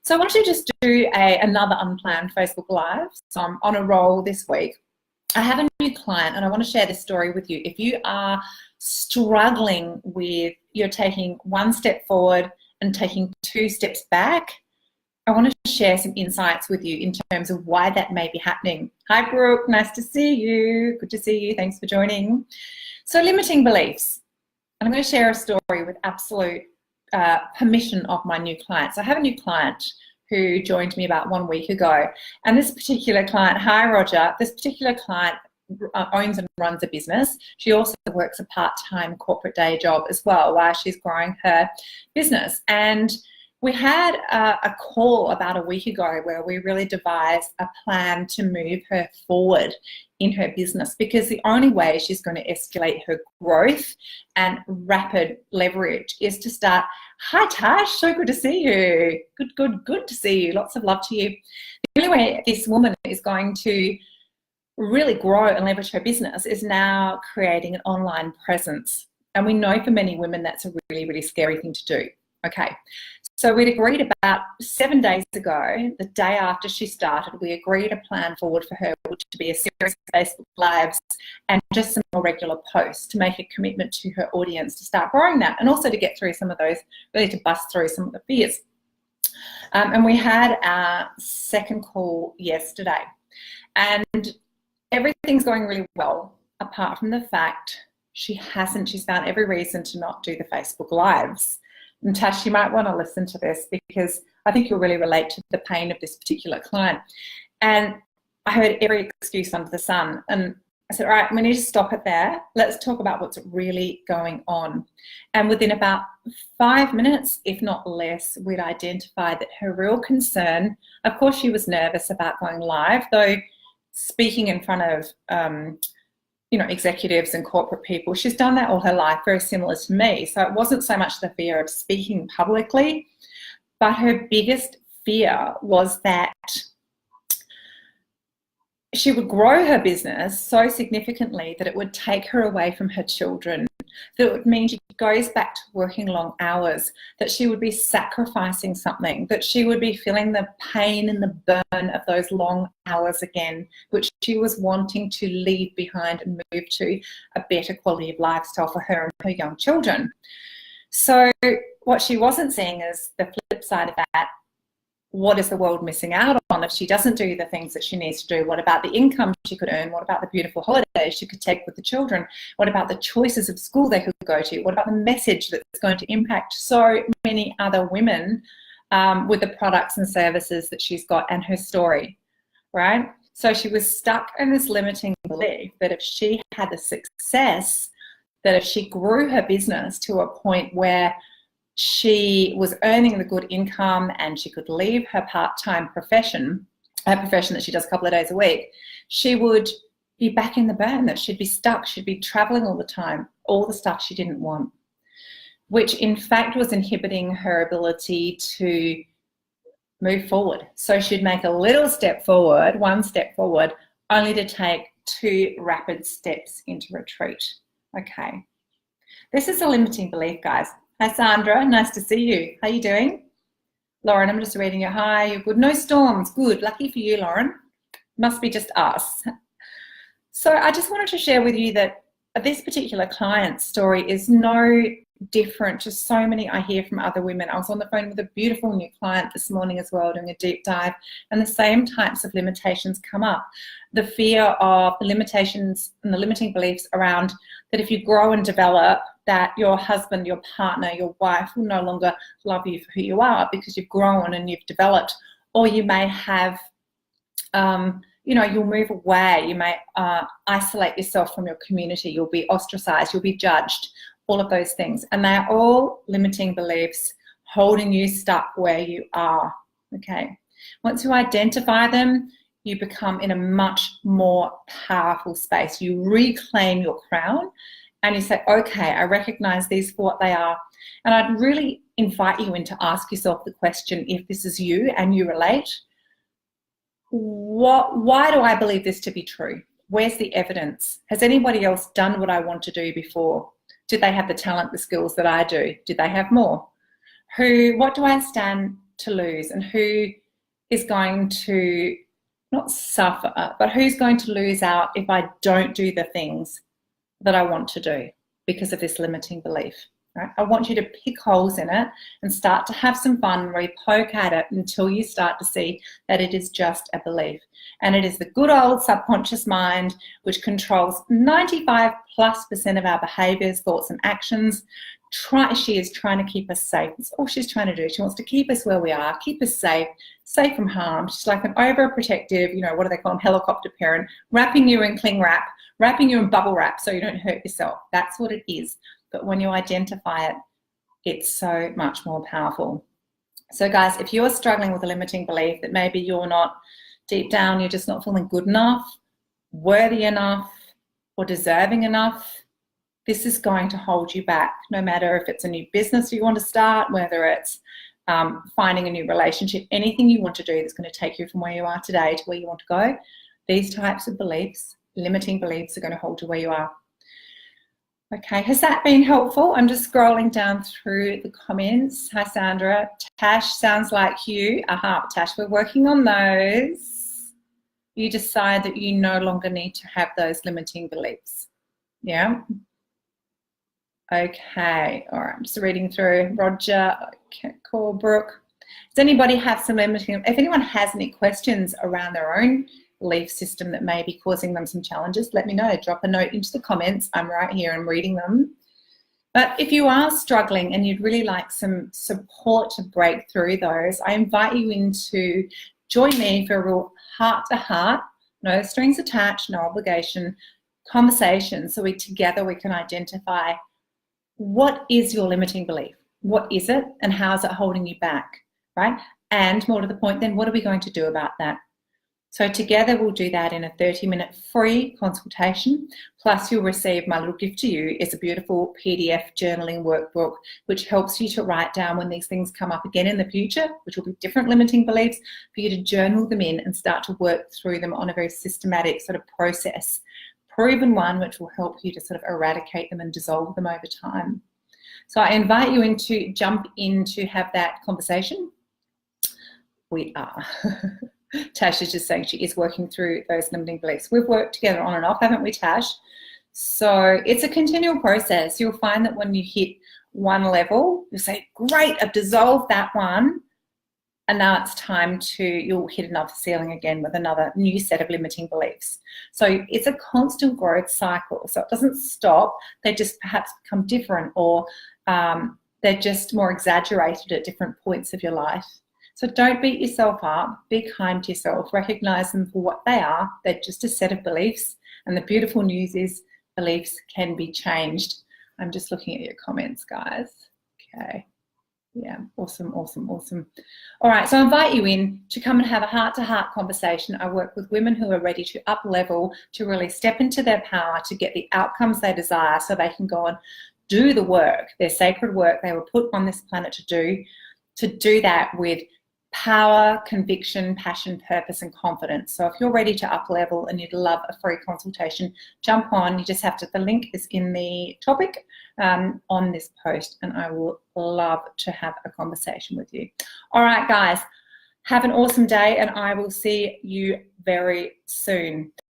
So I wanted to just do another unplanned Facebook Live. So I'm on a roll this week. I have a new client and I want to share this story with you. If you are struggling with, you're taking one step forward and taking 2 steps back, I want to share some insights with you in terms of why that may be happening. Hi, Brooke. Nice to see you. Good to see you. Thanks for joining. So limiting beliefs. I'm going to share a story with absolute permission of my new client. So I have a new client who joined me about 1 week ago. And this particular client, hi, Roger. This particular client owns and runs a business. She also works a part-time corporate day job as well while she's growing her business. And we had a call about a week ago where we really devised a plan to move her forward in her business, because the only way she's going to escalate her growth and rapid leverage is to start. Hi, Tash, so good to see you. Good to see you. Lots of love to you. The only way this woman is going to really grow and leverage her business is now creating an online presence. And we know for many women that's a really, really scary thing to do. Okay, so we'd agreed about 7 days ago, the day after she started, we agreed a plan forward for her, which would be a series of Facebook Lives and just some more regular posts to make a commitment to her audience to start growing that, and also to get through some of those, really to bust through some of the fears. And we had our second call yesterday, and everything's going really well, apart from the fact she's found every reason to not do the Facebook Lives. And Tash, you might want to listen to this because I think you'll really relate to the pain of this particular client. And I heard every excuse under the sun. And I said, all right, we need to stop it there. Let's talk about what's really going on. And within about 5 minutes, if not less, we'd identified that her real concern, of course, she was nervous about going live, though speaking in front of executives and corporate people. She's done that all her life, very similar to me. So it wasn't so much the fear of speaking publicly, but her biggest fear was that she would grow her business so significantly that it would take her away from her children, that it would mean she goes back to working long hours, that she would be sacrificing something, that she would be feeling the pain and the burn of those long hours again, which she was wanting to leave behind and move to a better quality of lifestyle for her and her young children. So what she wasn't seeing is the flip side of that. What is the world missing out on if she doesn't do the things that she needs to do? What about the income she could earn? What about the beautiful holidays she could take with the children? What about the choices of school they could go to? What about the message that's going to impact so many other women with the products and services that she's got and her story, right? So she was stuck in this limiting belief that if she had the success, that if she grew her business to a point where she was earning the good income and she could leave her part-time profession, her profession that she does a couple of days a week, she would be back in the burn, that she'd be stuck, she'd be traveling all the time, all the stuff she didn't want, which in fact was inhibiting her ability to move forward. So she'd make a little step forward, one step forward, only to take 2 rapid steps into retreat. Okay. This is a limiting belief, guys. Hi, Sandra. Nice to see you. How are you doing? Lauren, I'm just reading your hi. You're good. No storms. Good. Lucky for you, Lauren. Must be just us. So I just wanted to share with you that this particular client's story is no different to so many I hear from other women. I was on the phone with a beautiful new client this morning as well, doing a deep dive, and the same types of limitations come up. The fear of the limitations and the limiting beliefs around that if you grow and develop, that your husband, your partner, your wife will no longer love you for who you are because you've grown and you've developed. Or you may have, you'll move away. You may isolate yourself from your community. You'll be ostracized. You'll be judged. All of those things. And they're all limiting beliefs holding you stuck where you are. Okay. Once you identify them, you become in a much more powerful space. You reclaim your crown and you say, okay, I recognize these for what they are. And I'd really invite you in to ask yourself the question, if this is you and you relate, why do I believe this to be true? Where's the evidence? Has anybody else done what I want to do before? Did they have the talent, the skills that I do? Did they have more? What do I stand to lose and who is going to not suffer, but who's going to lose out if I don't do the things that I want to do because of this limiting belief. Right? I want you to pick holes in it and start to have some fun where you poke at it until you start to see that it is just a belief. And it is the good old subconscious mind which controls 95+% of our behaviors, thoughts and actions. She is trying to keep us safe. That's all she's trying to do. She wants to keep us where we are, keep us safe from harm. She's like an overprotective, what do they call them, helicopter parent, wrapping you in cling wrap, wrapping you in bubble wrap so you don't hurt yourself. That's what it is. But when you identify it, it's so much more powerful. So guys, if you're struggling with a limiting belief that maybe you're not deep down, you're just not feeling good enough, worthy enough, or deserving enough, this is going to hold you back, no matter if it's a new business you want to start, whether it's finding a new relationship, anything you want to do that's going to take you from where you are today to where you want to go. These types of beliefs, limiting beliefs, are going to hold you where you are. Okay, has that been helpful? I'm just scrolling down through the comments. Hi, Sandra. Tash, sounds like you. Aha, Tash, we're working on those. You decide that you no longer need to have those limiting beliefs. Yeah? Okay, all right, I'm just reading through. Roger, okay, cool. Brooke. Does anybody have some limiting? If anyone has any questions around their own belief system that may be causing them some challenges, let me know. Drop a note into the comments. I'm right here, I'm reading them. But if you are struggling and you'd really like some support to break through those, I invite you in to join me for a real heart-to-heart, no strings attached, no obligation, conversation, so together we can identify what is your limiting belief? What is it and how is it holding you back, right? And more to the point, then what are we going to do about that? So together we'll do that in a 30-minute free consultation, plus you'll receive my little gift to you. It's a beautiful PDF journaling workbook which helps you to write down when these things come up again in the future, which will be different limiting beliefs, for you to journal them in and start to work through them on a very systematic sort of process, proven one which will help you to sort of eradicate them and dissolve them over time. So I invite you to jump in to have that conversation. We are. Tash is just saying she is working through those limiting beliefs. We've worked together on and off, haven't we, Tash? So it's a continual process. You'll find that when you hit one level, you'll say, great, I've dissolved that one. And now it's time you'll hit another ceiling again with another new set of limiting beliefs. So it's a constant growth cycle. So it doesn't stop. They just perhaps become different, or they're just more exaggerated at different points of your life. So don't beat yourself up. Be kind to yourself. Recognize them for what they are. They're just a set of beliefs. And the beautiful news is beliefs can be changed. I'm just looking at your comments, guys. Okay. Yeah, awesome, awesome, awesome. All right, so I invite you in to come and have a heart-to-heart conversation. I work with women who are ready to up-level, to really step into their power, to get the outcomes they desire so they can go and do the work, their sacred work they were put on this planet to do that with power, conviction, passion, purpose, and confidence. So if you're ready to up-level and you'd love a free consultation, jump on. You just have to, the link is in the topic on this post, and I will love to have a conversation with you. All right, guys, have an awesome day, and I will see you very soon.